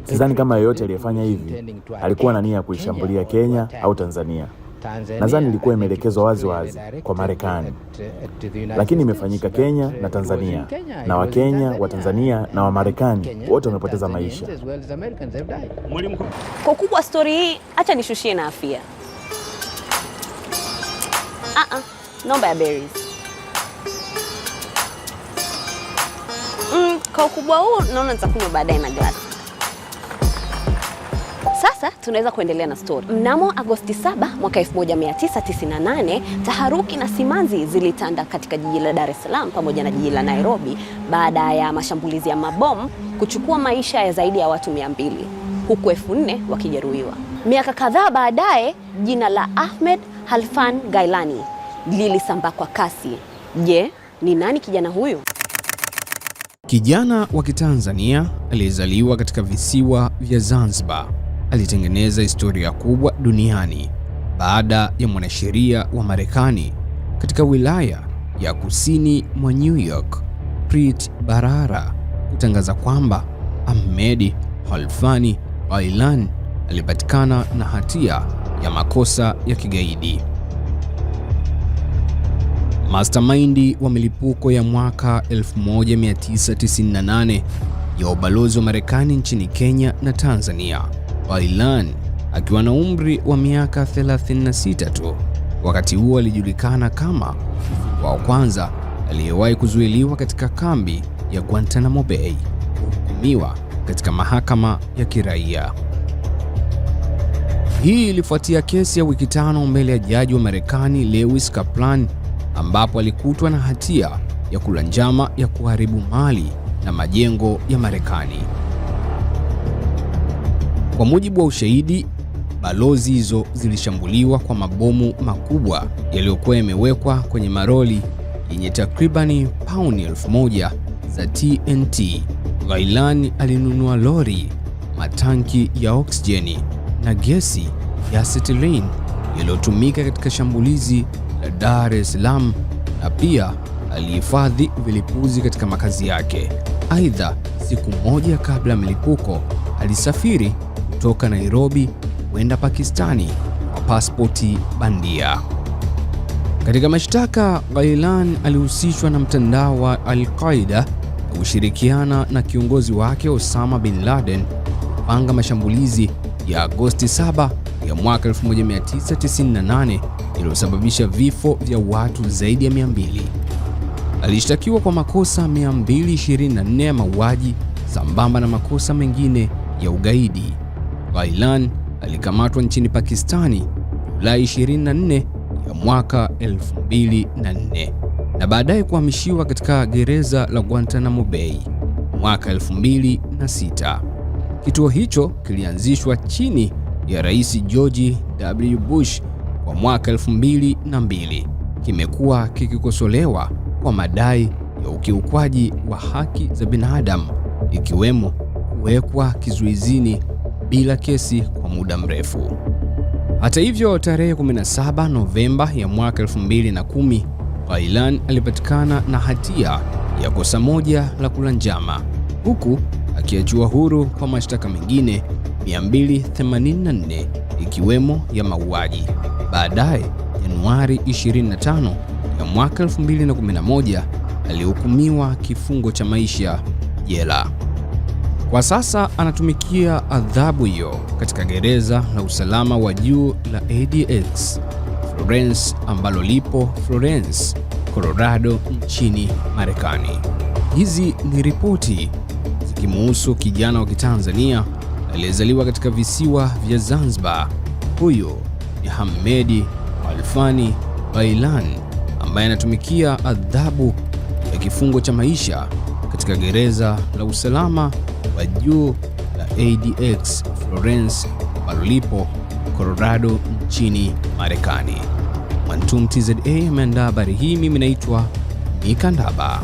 Sidhani kama yeyote aliyefanya hivi alikuwa na nia ya kuishambulia Kenya au Tanzania. Nadhani ilikuwa imeelekezwa wazi wazi kwa Marekani. Lakini imefanyika Kenya na Tanzania, na Wakenya, wa Tanzania na wa Marekani wote wamepoteza maisha. Kwa kubwa story hii, acha nishushie na Afia. Naomba ya berries. Kwa ukubwa huu naona nitakunywa baadaye na glasi. Sasa tunaweza kuendelea na story. Mnamo Agosti 7 mwaka 1998, taharuki na simanzi zilitanda katika jiji la Dar es Salaam pamoja na jiji la Nairobi baada ya mashambulizi ya mabomu kuchukua maisha ya zaidi ya watu 200 huku 4,000 wakijeruhiwa. Miaka kadhaa baadaye, jina la Ahmed Halfan Gailani lilisambaa kwa kasi. Je, ni nani kijana huyu? Kijana wa Kitanzania aliyezaliwa katika visiwa vya Zanzibar alitengeneza historia kubwa duniani baada ya mwanasheria wa Marekani katika wilaya ya kusini mwa New York, Preet Bharara, kutangaza kwamba Ahmed Halfan Gailani alipatikana na hatia ya makosa ya kigaidi. Mastermind wa milipuko ya mwaka 1998 ya ubalozi wa Marekani nchini Kenya na Tanzania, Gailani akiwa na umri wa miaka 36 tu. Wakati huo alijulikana kama wa kwanza aliyewahi kuzuiliwa katika kambi ya Guantanamo Bay, kuhukumiwa katika mahakama ya kiraia. Hii ilifuatia kesi ya wiki 5 mbele ya jaji wa Marekani Lewis Kaplan, ambapo alikutwa na hatia ya kula njama ya kuharibu mali na majengo ya Marekani. Kwa mujibu wa ushahidi, balozi hizo zilishambuliwa kwa mabomu makubwa yaliyokuwa yamewekwa kwenye maroli yenye takribani pauni 1,000 za TNT. Gailani alinunua lori, matanki ya oksijeni na gesi ya acetylene yaliyotumika katika shambulizi la Dar es Salaam, na pia alihifadhi vilipuzi katika makazi yake. Aidha, siku moja kabla ya milipuko alisafiri kutoka Nairobi kwenda Pakistani kwa pasipoti bandia. Katika mashtaka, Gailani alihusishwa na mtandao wa Al-Qaeda na kushirikiana na kiongozi wake Osama bin Laden kupanga mashambulizi ya Agosti 7 ya mwaka 1998 iliyosababisha vifo vya watu zaidi ya 200. Alishtakiwa kwa makosa 224 ya mauaji sambamba na makosa mengine ya ugaidi. Gailani alikamatwa nchini Pakistani Julai 24 ya mwaka 2004 na baadaye kuhamishiwa katika gereza la Guantanamo Bay mwaka 2006. Kituo hicho kilianzishwa chini ya Rais George W. Bush kwa mwaka 2002. Kimekuwa kikikosolewa kwa madai ya ukiukwaji wa haki za binadamu, ikiwemo kuwekwa kizuizini bila kesi kwa muda mrefu. Hata hivyo, tarehe 17 Novemba ya mwaka 2010, Gailani alipatikana na hatia ya kosa moja la kula njama, huku akiachiwa huru kwa mashtaka mengine 284 ikiwemo ya mauaji. Baadaye, Januari 25 ya mwaka 2011, alihukumiwa kifungo cha maisha jela. Kwa sasa anatumikia adhabu hiyo katika gereza la usalama wa juu la ADX Florence, ambalo lipo Florence, Colorado nchini Marekani. Hizi ni ripoti zikimuhusu kijana wa Kitanzania aliyezaliwa katika visiwa vya Zanzibar. Huyo ni Ahmed Halfan Gailani ambaye anatumikia adhabu ya kifungo cha maisha katika gereza la usalama wa juu la ADX Florence ambalo lipo Colorado nchini Marekani. Mwantum TZA ameandaa habari hii. Mimi naitwa Nikandaba.